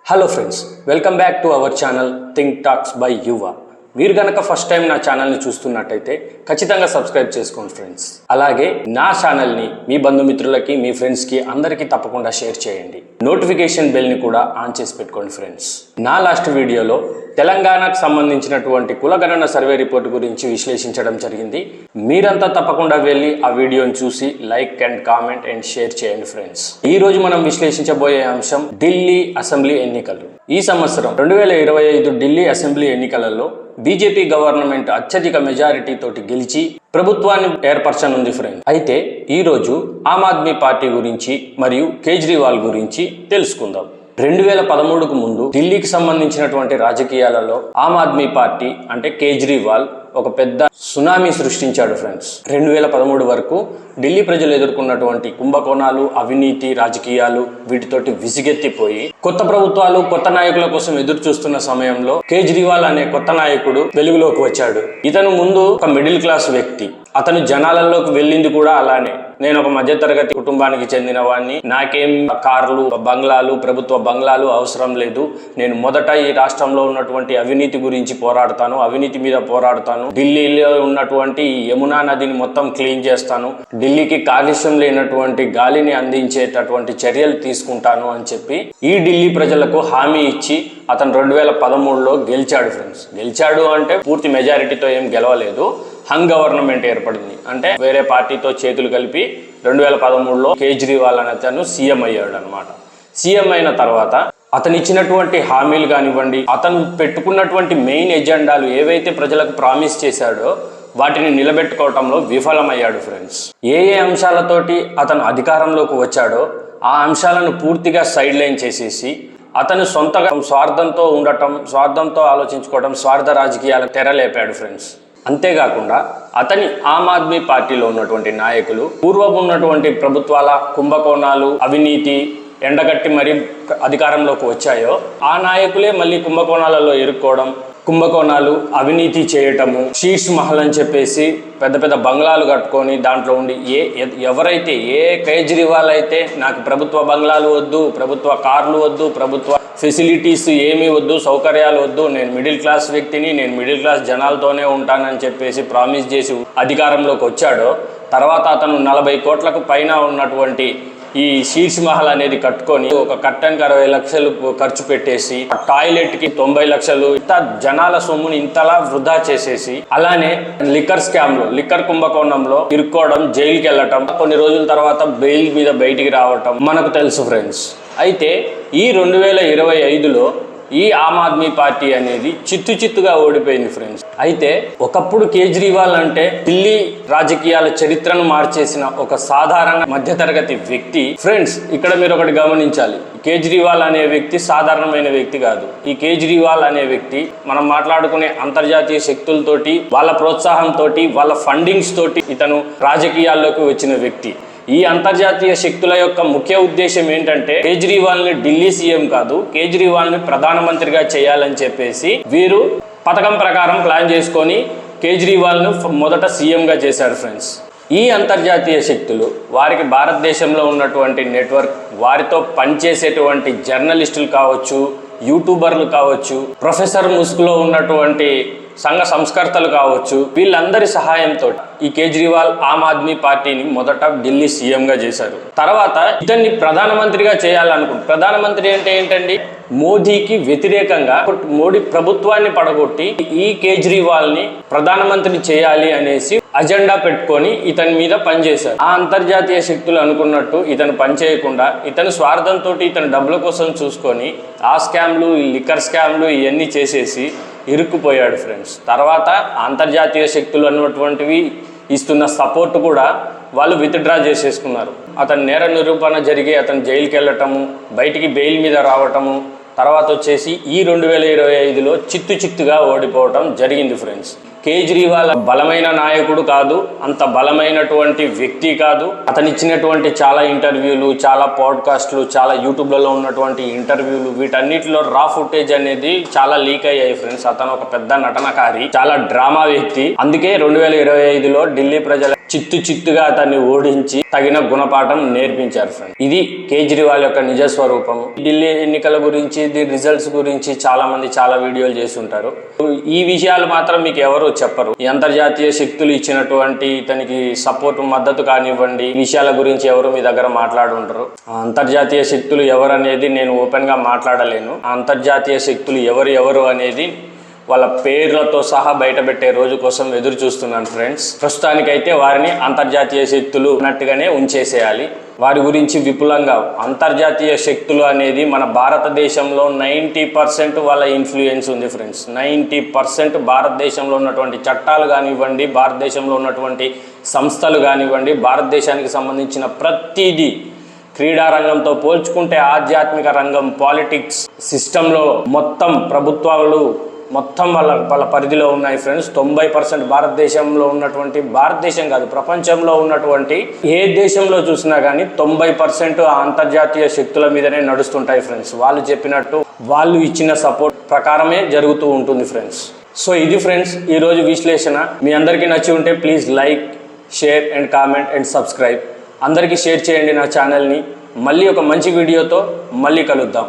Hello friends, welcome back to our channel think talks by యువ. మీరు గనక first time నా ఛానల్ని చూస్తున్నట్టయితే ఖచ్చితంగా సబ్స్క్రైబ్ చేసుకోండి ఫ్రెండ్స్. అలాగే నా ఛానల్ని మీ బంధుమిత్రులకి, మీ ఫ్రెండ్స్కి అందరికీ తప్పకుండా షేర్ చేయండి. నోటిఫికేషన్ బెల్ని కూడా ఆన్ చేసి పెట్టుకోండి ఫ్రెండ్స్. నా లాస్ట్ వీడియోలో తెలంగాణకు సంబంధించినటువంటి కులగణన సర్వే రిపోర్ట్ గురించి విశ్లేషించడం జరిగింది. మీరంతా తప్పకుండా వెళ్ళి ఆ వీడియోని చూసి like and comment and share చేయండి ఫ్రెండ్స్. ఈ రోజు మనం విశ్లేషించబోయే అంశం ఢిల్లీ అసెంబ్లీ ఎన్నికలు. ఈ సంవత్సరం 2025 ఢిల్లీ అసెంబ్లీ ఎన్నికలలో బీజేపీ గవర్నమెంట్ అత్యధిక మెజారిటీ తోటి గెలిచి ప్రభుత్వాన్ని ఏర్పరచనుంది ఫ్రెండ్స్. అయితే ఈ రోజు ఆమ్ ఆద్మీ పార్టీ గురించి మరియు కేజ్రీవాల్ గురించి తెలుసుకుందాం. 2013కు ముందు ఢిల్లీకి సంబంధించినటువంటి రాజకీయాలలో ఆమ్ ఆద్మీ పార్టీ అంటే కేజ్రీవాల్ ఒక పెద్ద సునామీ సృష్టించాడు ఫ్రెండ్స్. 2013 వరకు ఢిల్లీ ప్రజలు ఎదుర్కొన్నటువంటి కుంభకోణాలు, అవినీతి, రాజకీయాలు వీటితోటి విసిగెత్తిపోయి కొత్త ప్రభుత్వాలు, కొత్త నాయకుల కోసం ఎదురు చూస్తున్న సమయంలో కేజ్రీవాల్ అనే కొత్త నాయకుడు వెలుగులోకి వచ్చాడు. ఇతను ముందు ఒక మిడిల్ క్లాస్ వ్యక్తి. అతను జనాలలోకి వెళ్ళింది కూడా అలానే. నేను ఒక మధ్యతరగతి కుటుంబానికి చెందిన వాడిని, నాకేం కార్లు, బంగ్లాలు, ప్రభుత్వ బంగ్లాలు అవసరం లేదు. నేను మొదట ఈ రాష్ట్రంలో ఉన్నటువంటి అవినీతి గురించి పోరాడతాను, అవినీతి మీద పోరాడతాను, ఢిల్లీలో ఉన్నటువంటి యమునా నదిని మొత్తం క్లీన్ చేస్తాను, ఢిల్లీకి కాలుష్యం లేనటువంటి గాలిని అందించేటటువంటి చర్యలు తీసుకుంటాను అని చెప్పి ఈ ఢిల్లీ ప్రజలకు హామీ ఇచ్చి అతను 2013లో గెలిచాడు ఫ్రెండ్స్. గెలిచాడు అంటే పూర్తి మెజారిటీతో ఏం గెలవలేదు. హంగ్ గవర్నమెంట్ ఏర్పడింది. అంటే వేరే పార్టీతో చేతులు కలిపి 2013లో కేజ్రీవాల్ అనే అతను సీఎం అయ్యాడు అనమాట. సీఎం అయిన తర్వాత అతను ఇచ్చినటువంటి హామీలు కానివ్వండి, అతను పెట్టుకున్నటువంటి మెయిన్ ఎజెండాలు ఏవైతే ప్రజలకు ప్రామిస్ చేశాడో వాటిని నిలబెట్టుకోవటంలో విఫలమయ్యాడు ఫ్రెండ్స్. ఏ అంశాలతోటి అతను అధికారంలోకి వచ్చాడో ఆ అంశాలను పూర్తిగా సైడ్ లైన్ చేసేసి అతను సొంతగా స్వార్థంతో ఉండటం, స్వార్థంతో ఆలోచించుకోవడం, స్వార్థ రాజకీయాలకు తెరలేపాడు ఫ్రెండ్స్. అంతేకాకుండా అతని ఆమ్ ఆద్మీ పార్టీలో ఉన్నటువంటి నాయకులు పూర్వం ఉన్నటువంటి ప్రభుత్వాల కుంభకోణాలు, అవినీతి ఎండగట్టి మరీ అధికారంలోకి వచ్చాయో ఆ నాయకులే మళ్ళీ కుంభకోణాలలో ఇరుక్కోవడం, కుంభకోణాలు, అవినీతి చేయటము, షీట్స్ మహల్ అని చెప్పేసి పెద్ద పెద్ద బంగ్లాలు కట్టుకొని దాంట్లో ఉండి ఎవరైతే ఏ కేజ్రీవాల్ అయితే నాకు ప్రభుత్వ బంగ్లాలు వద్దు, ప్రభుత్వ కార్లు వద్దు, ప్రభుత్వ ఫెసిలిటీస్ ఏమీ వద్దు, సౌకర్యాలు వద్దు, నేను మిడిల్ క్లాస్ వ్యక్తిని, నేను మిడిల్ క్లాస్ జనాలతోనే ఉంటానని చెప్పేసి ప్రామిస్ చేసి అధికారంలోకి వచ్చాడో తర్వాత అతను 40 కోట్లకు పైన ఉన్నటువంటి ఈ షీట్స్ మహల్ అనేది కట్టుకొని ఒక కట్టనికి 60 లక్షలు ఖర్చు పెట్టేసి టాయిలెట్కి 90 లక్షలు, ఇంత జనాల సొమ్ముని ఇంతలా వృధా చేసేసి అలానే లిక్కర్ కుంభకోణంలో ఇరుక్కోవడం, జైలుకి వెళ్ళటం, కొన్ని రోజుల తర్వాత బెయిల్ మీద బయటికి రావటం మనకు తెలుసు ఫ్రెండ్స్. అయితే ఈ 2025లో ఈ ఆమ్ ఆద్మీ పార్టీ అనేది చిత్తుగా ఓడిపోయింది ఫ్రెండ్స్. అయితే ఒకప్పుడు కేజ్రీవాల్ అంటే ఢిల్లీ రాజకీయాల చరిత్రను మార్చేసిన ఒక సాధారణ మధ్యతరగతి వ్యక్తి ఫ్రెండ్స్. ఇక్కడ మీరు ఒకటి గమనించాలి, కేజ్రీవాల్ అనే వ్యక్తి సాధారణమైన వ్యక్తి కాదు. ఈ కేజ్రీవాల్ అనే వ్యక్తి మనం మాట్లాడుకునే అంతర్జాతీయ శక్తులతోటి, వాళ్ళ ప్రోత్సాహంతో, వాళ్ళ ఫండింగ్స్ తోటి ఇతను రాజకీయాల్లోకి వచ్చిన వ్యక్తి. ఈ అంతర్జాతీయ శక్తుల యొక్క ముఖ్య ఉద్దేశం ఏంటంటే కేజ్రీవాల్ని ఢిల్లీ సీఎం కాదు, కేజ్రీవాల్ని ప్రధానమంత్రిగా చేయాలని చెప్పేసి వీరు పథకం ప్రకారం ప్లాన్ చేసుకొని కేజ్రీవాల్ను మొదట సీఎంగా చేశారు ఫ్రెండ్స్. ఈ అంతర్జాతీయ శక్తులు వారికి భారతదేశంలో ఉన్నటువంటి నెట్వర్క్, వారితో పనిచేసేటువంటి జర్నలిస్టులు కావచ్చు, యూట్యూబర్లు కావచ్చు, ప్రొఫెసర్ ముసుగులో ఉన్నటువంటి సంఘ సంస్కర్తలు కావచ్చు, వీళ్ళందరి సహాయంతో ఈ కేజ్రీవాల్ ఆమ్ ఆద్మీ పార్టీని మొదట ఢిల్లీ సీఎంగా చేశారు. తర్వాత ఇతన్ని ప్రధానమంత్రిగా చేయాలనుకుంటారు. ప్రధానమంత్రి అంటే ఏంటండి? మోదీకి వ్యతిరేకంగా మోడీ ప్రభుత్వాన్ని పడగొట్టి ఈ కేజ్రీవాల్ని ప్రధానమంత్రి చేయాలి అనేసి అజెండా పెట్టుకొని ఇతని మీద పనిచేశారు. ఆ అంతర్జాతీయ శక్తులు అనుకున్నట్టు ఇతను పనిచేయకుండా ఇతను స్వార్థంతో ఇతను డబ్బుల కోసం చూసుకొని ఆ స్కామ్లు, ఈ లిక్కర్ స్కామ్లు ఇవన్నీ చేసేసి ఇరుక్కుపోయాడు ఫ్రెండ్స్. తర్వాత అంతర్జాతీయ శక్తులు అన్నటువంటివి ఇస్తున్న సపోర్ట్ కూడా వాళ్ళు విత్డ్రా చేసేసుకున్నారు. అతను నేర నిరూపణ జరిగి అతను జైలుకి వెళ్ళటము, బయటికి బెయిల్ మీద రావటము, తర్వాత వచ్చేసి ఈ 2025లో చిత్తుగా ఓడిపోవటం జరిగింది ఫ్రెండ్స్. కేజ్రీవాల్ బలమైన నాయకుడు కాదు, అంత బలమైనటువంటి వ్యక్తి కాదు. అతను ఇచ్చినటువంటి చాలా ఇంటర్వ్యూలు, చాలా పాడ్కాస్ట్లు, చాలా యూట్యూబ్లలో ఉన్నటువంటి ఇంటర్వ్యూలు, వీటన్నిటిలో రా ఫుటేజ్ అనేది చాలా లీక్ అయ్యాయి ఫ్రెండ్స్. అతను ఒక పెద్ద నటనకారి, చాలా డ్రామా వ్యక్తి. అందుకే 2025లో ఢిల్లీ ప్రజల చిత్తుగా అతన్ని ఓడించి తగిన గుణపాఠం నేర్పించారు ఫ్రెండ్. ఇది కేజ్రీవాల్ యొక్క నిజ స్వరూపం. ఢిల్లీ ఎన్నికల గురించి, దీని రిజల్ట్స్ గురించి చాలా మంది చాలా వీడియోలు చేసి ఉంటారు. ఈ విషయాలు మాత్రం మీకు ఎవరు చెప్పరు. ఈ అంతర్జాతీయ శక్తులు ఇచ్చినటువంటి ఇతనికి సపోర్ట్, మద్దతు కానివ్వండి, విషయాల గురించి ఎవరు మీ దగ్గర మాట్లాడుంటారు. ఆ అంతర్జాతీయ శక్తులు ఎవరు అనేది నేను ఓపెన్ గా మాట్లాడలేను. ఆ అంతర్జాతీయ శక్తులు ఎవరు అనేది వాళ్ళ పేర్లతో సహా బయటపెట్టే రోజు కోసం ఎదురు చూస్తున్నాను ఫ్రెండ్స్. ప్రస్తుతానికైతే వారిని అంతర్జాతీయ శక్తులు అన్నట్టుగానే ఉంచేసేయాలి. వారి గురించి విపులంగా, అంతర్జాతీయ శక్తులు అనేది మన భారతదేశంలో 90% వాళ్ళ ఇన్ఫ్లుయెన్స్ ఉంది ఫ్రెండ్స్. 90% భారతదేశంలో ఉన్నటువంటి చట్టాలు కానివ్వండి, భారతదేశంలో ఉన్నటువంటి సంస్థలు కానివ్వండి, భారతదేశానికి సంబంధించిన ప్రతిదీ, క్రీడా రంగంతో పోల్చుకుంటే ఆధ్యాత్మిక రంగం, పాలిటిక్స్ సిస్టంలో మొత్తం ప్రభుత్వాలు మొత్తం వాళ్ళ పరిధిలో ఉన్నాయి ఫ్రెండ్స్. 90% భారతదేశంలో ఉన్నటువంటి, భారతదేశం కాదు ప్రపంచంలో ఉన్నటువంటి ఏ దేశంలో చూసినా కానీ 90% ఆ అంతర్జాతీయ శక్తుల మీదనే నడుస్తుంటాయి ఫ్రెండ్స్. వాళ్ళు చెప్పినట్టు, వాళ్ళు ఇచ్చిన సపోర్ట్ ప్రకారమే జరుగుతూ ఉంటుంది ఫ్రెండ్స్. సో ఇది ఫ్రెండ్స్ ఈరోజు విశ్లేషణ. మీ అందరికీ నచ్చి ఉంటే please like, share and comment and subscribe. అందరికీ షేర్ చేయండి నా ఛానల్ని. మళ్ళీ ఒక మంచి వీడియోతో మళ్ళీ కలుద్దాం.